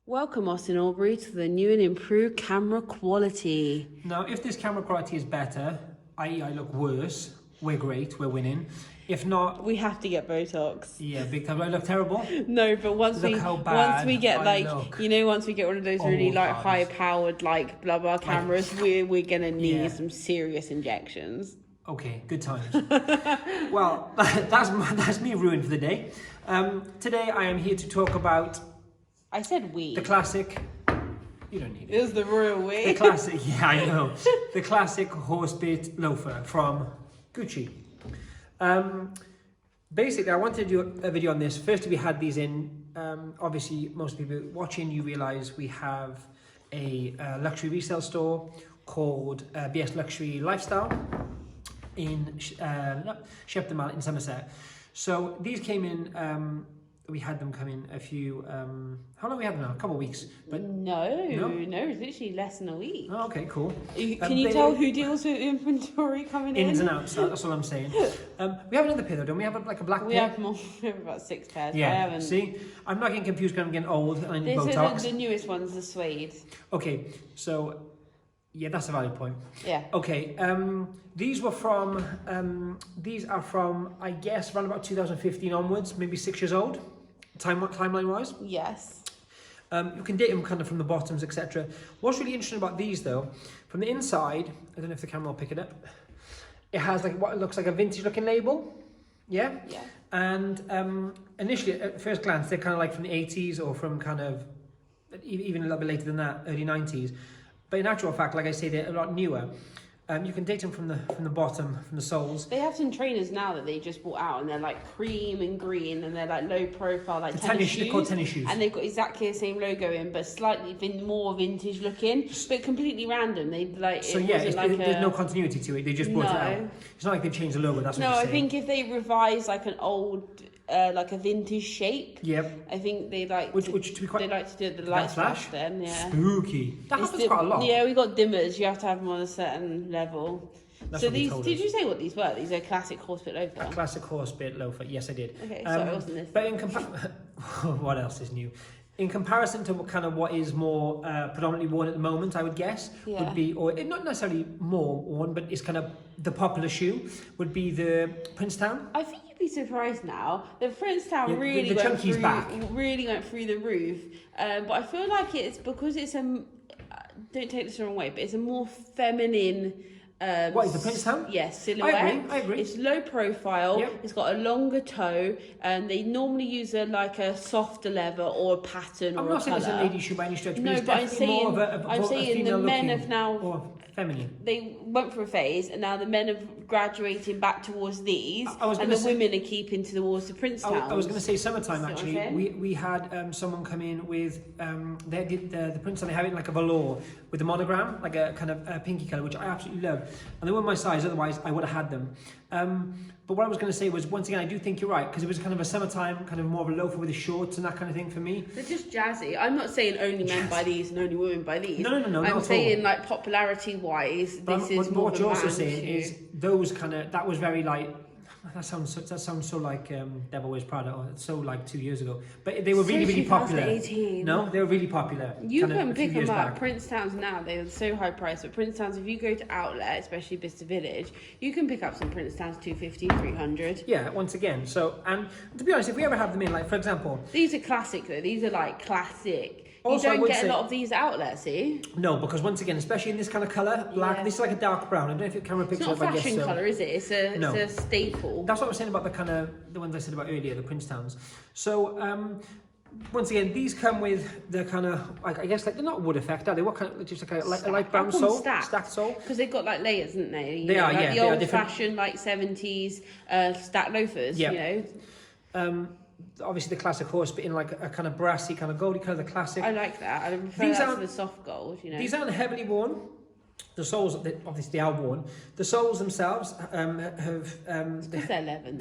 Welcome, Austin Aubrey, to the new and improved camera quality. Now, if this camera quality is better, i.e. I look worse, we're great, we're winning. If not... We have to get Botox. Yeah, big time. I look terrible? No, but once we get once we get one of those really high-powered blah blah cameras, we're gonna need some serious injections. Okay, good times. Well, that's me ruined for the day. Today I am here to talk about... I said we. The classic... You don't need it. It was the royal we. The classic, yeah, I know. The classic Horsebit Loafer from Gucci. Basically, I wanted to do a video on this. First, we had these in. Obviously, most people watching, you realise we have a luxury resale store called BS Luxury Lifestyle in Shepton Mall in Somerset. So these came in. We had them come in a few. How long we had them now? A couple of weeks. But no, it's literally less than a week. Oh, okay, cool. Can you tell who deals with inventory coming in? Ins and outs. That's all I'm saying. We have another pair though, don't we? Have a black pair. We have more. We have about 6 pairs. Yeah. I haven't. See, I'm not getting confused because I'm getting old and I need Botox. The newest one's the suede. Okay, so yeah, that's a valid point. Yeah. Okay. These are from I guess around about 2015 onwards, maybe 6 years old. Timeline wise. Yes. You can date them kind of from the bottoms, etc. What's really interesting about these though, from the inside, I don't know if the camera will pick it up. It has like what looks like a vintage looking label. Yeah. Yeah. And initially, at first glance, they're kind of like from the 80s or from kind of even a little bit later than that, early 90s. But in actual fact, like I say, they're a lot newer. You can date them from the bottom, from the soles. They have some trainers now that they just brought out, and they're like cream and green, and they're like low profile, like tennis shoes. They're called tennis shoes. And they've got exactly the same logo in, but slightly more vintage looking, but completely random. They like so it yeah, wasn't like there's no continuity to it. They just brought it out. It's not like they changed the logo. That's what no. I'm I saying. think if they revise like an old. Like a vintage shape. Yep. I think they like which to be quite. They like to do the light flash. Then yeah. Spooky. That happens quite a lot. Yeah, we got dimmers. You have to have them on a certain level. That's so these, did you say what these were? These are classic Horsebit loafer. A classic Horsebit loafer. Yes, I did. Okay, sorry, it wasn't this. But in what else is new? In comparison to kind of what is more predominantly worn at the moment, I would guess would be, or not necessarily more worn, but it's kind of the popular shoe would be the Princetown. I think you'd be surprised now. The Princetown really went through the roof. But I feel like it's because it's don't take this the wrong way, but it's a more feminine. What is the Princetown? Yes, silhouette. I agree. It's low profile. Yep. It's got a longer toe, and they normally use a softer leather or a pattern I'm or a colour. not saying it's a lady shoe by any stretch, no, but I'm saying the men have now or feminine. They went for a phase, and now the men are graduating back towards these, and the women are keeping towards the Princetown. I was going to say summertime actually. We had someone come in with they did the Princetown. They have it in like a velour with a monogram, like a kind of pinky colour, which I absolutely love. And they weren't my size, otherwise I would have had them. But what I was going to say was, once again, I do think you're right, because it was kind of a summertime, kind of more of a loafer with the shorts and that kind of thing for me. They're just jazzy. I'm not saying only men buy these and only women buy these. No, I'm saying like popularity-wise, this is more what you're also saying is those kind of, that was very like, that sounds so like Devil Wears Prada, or so like 2 years ago. But they were really popular. No, they were really popular. You can pick them up. Princetowns now, they're so high priced. But Princetowns, if you go to outlet, especially Bicester Village, you can pick up some Princetowns 250, 300. Yeah, once again. So, and to be honest, if we ever have them in, like for example, these are classic though. These are like classic. Also, you don't get a lot of these outlets, see? No, because once again, especially in this kind of colour, black, this is like a dark brown. I don't know if your camera picks it up, I guess so. It's not a fashion colour, is it? It's a staple. That's what I was saying about the ones I said about earlier, the Princetowns. So, once again, these come with the kind of, I guess, like, they're not wood effect, are they? What kind of, just like a light brown sole? Stacked sole? Because they've got like layers, haven't they? They are, like yeah. The old fashioned, like 70s stacked loafers, you know? Obviously the classic Horsebit in like a kind of brassy, kind of goldy colour, the classic. I like that. I prefer that to the soft gold, you know. These aren't heavily worn. The soles, obviously, they are worn. The soles themselves have. They're leather.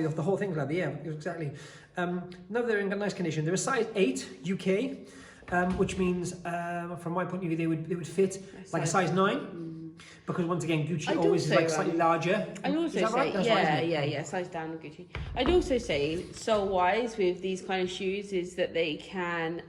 The whole thing's leather. Yeah, exactly. No, they're in nice condition. They're a size 8 UK, which means, from my point of view, they would fit like a size 9. because once again, Gucci always is like slightly larger. I'd also say, right, size down in Gucci. I'd also say, sole-wise, with these kind of shoes, is that they can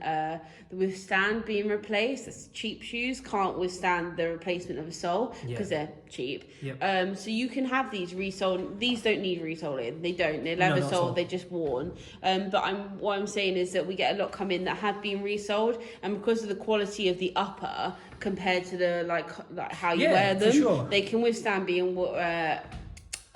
withstand being replaced. That's cheap shoes can't withstand the replacement of a sole because they're cheap. Yep. So you can have these resold. These don't need resoling. They don't. They're leather soled. They're just worn. But what I'm saying is that we get a lot come in that have been resold, and because of the quality of the upper compared to the like how you wear them, they can withstand being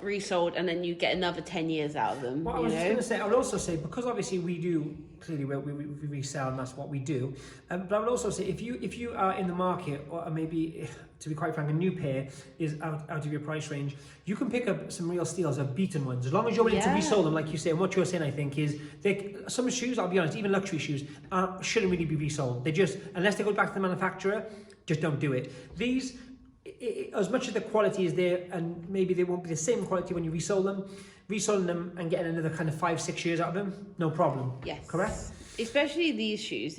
resold, and then you get another 10 years out of them. What I was just going to say, I would also say, because obviously we do, clearly we resell and that's what we do, but I would also say if you are in the market, or maybe, to be quite frank, a new pair is out of your price range, you can pick up some real steals of beaten ones, as long as you're willing to resell them, like you say. And what you're saying, I think, is some shoes, I'll be honest, even luxury shoes, shouldn't really be resold. They just, unless they go back to the manufacturer, just don't do it. These, as much as the quality is there, and maybe they won't be the same quality when you reselling them and getting another kind of 5-6 years out of them, no problem. Yes. Correct? Especially these shoes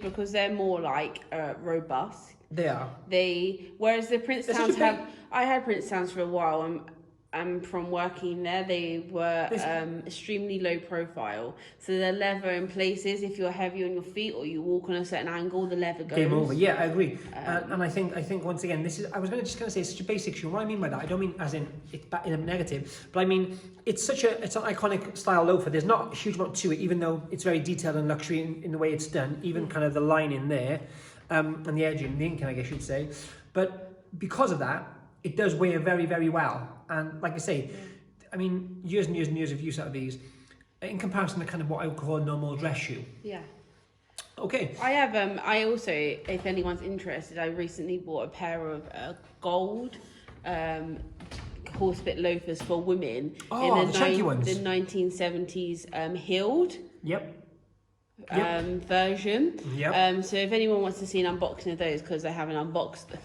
because they're more like robust. They are. Whereas the Princetowns I had Princetowns for a while, and from working there, they were extremely low profile. So they're leather in places. If you're heavy on your feet or you walk on a certain angle, the leather goes. Game over. Yeah, I agree. And I think once again, this is. I was just going to say it's such a basic shoe. What I mean by that, I don't mean as in it's in a negative, but I mean it's an iconic style loafer. There's not a huge amount to it, even though it's very detailed and luxury in the way it's done. Even kind of the line in there, and the edging, the inking, I guess you'd say. But because of that, it does wear very, very well. And like I say, I mean, years and years and years of use out of these, in comparison to kind of what I would call a normal dress shoe. Yeah. Okay. I also, if anyone's interested, I recently bought a pair of gold Horsebit loafers for women. Oh, the chunky ones. The 1970s heeled. Yep. Version. Yep. So if anyone wants to see an unboxing of those, because I haven't unboxed them,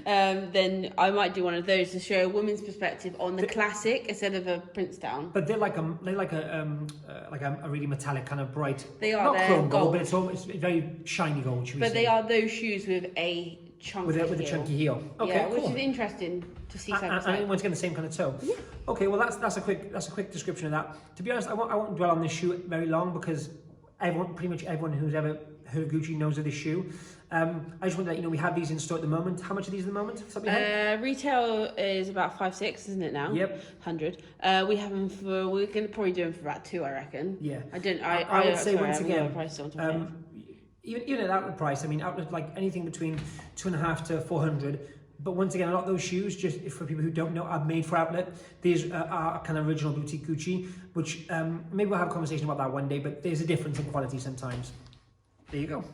then I might do one of those to show a woman's perspective on the classic instead of a Princetown. But they're like a really metallic kind of bright. They are not chrome gold, but it's very shiny gold. But they are those shoes with a chunky with a chunky heel. Okay, cool. Which is interesting to see. And everyone's getting the same kind of toe. Yeah. Okay, well that's a quick description of that. To be honest, I won't dwell on this shoe very long because pretty much everyone who's ever heard of Gucci knows of this shoe. I just want to let you know we have these in store at the moment. How much are these at the moment? Retail is about 5-6, isn't it now? Yep. 100. We have them for. We're going to probably do them for about 2, I reckon. Yeah. I would say once again. Even at outlet price, I mean outlet like anything between 250 to 400. But once again, a lot of those shoes, just for people who don't know, are made for outlet. These are kind of original boutique Gucci, which maybe we'll have a conversation about that one day. But there's a difference in quality sometimes. There you go.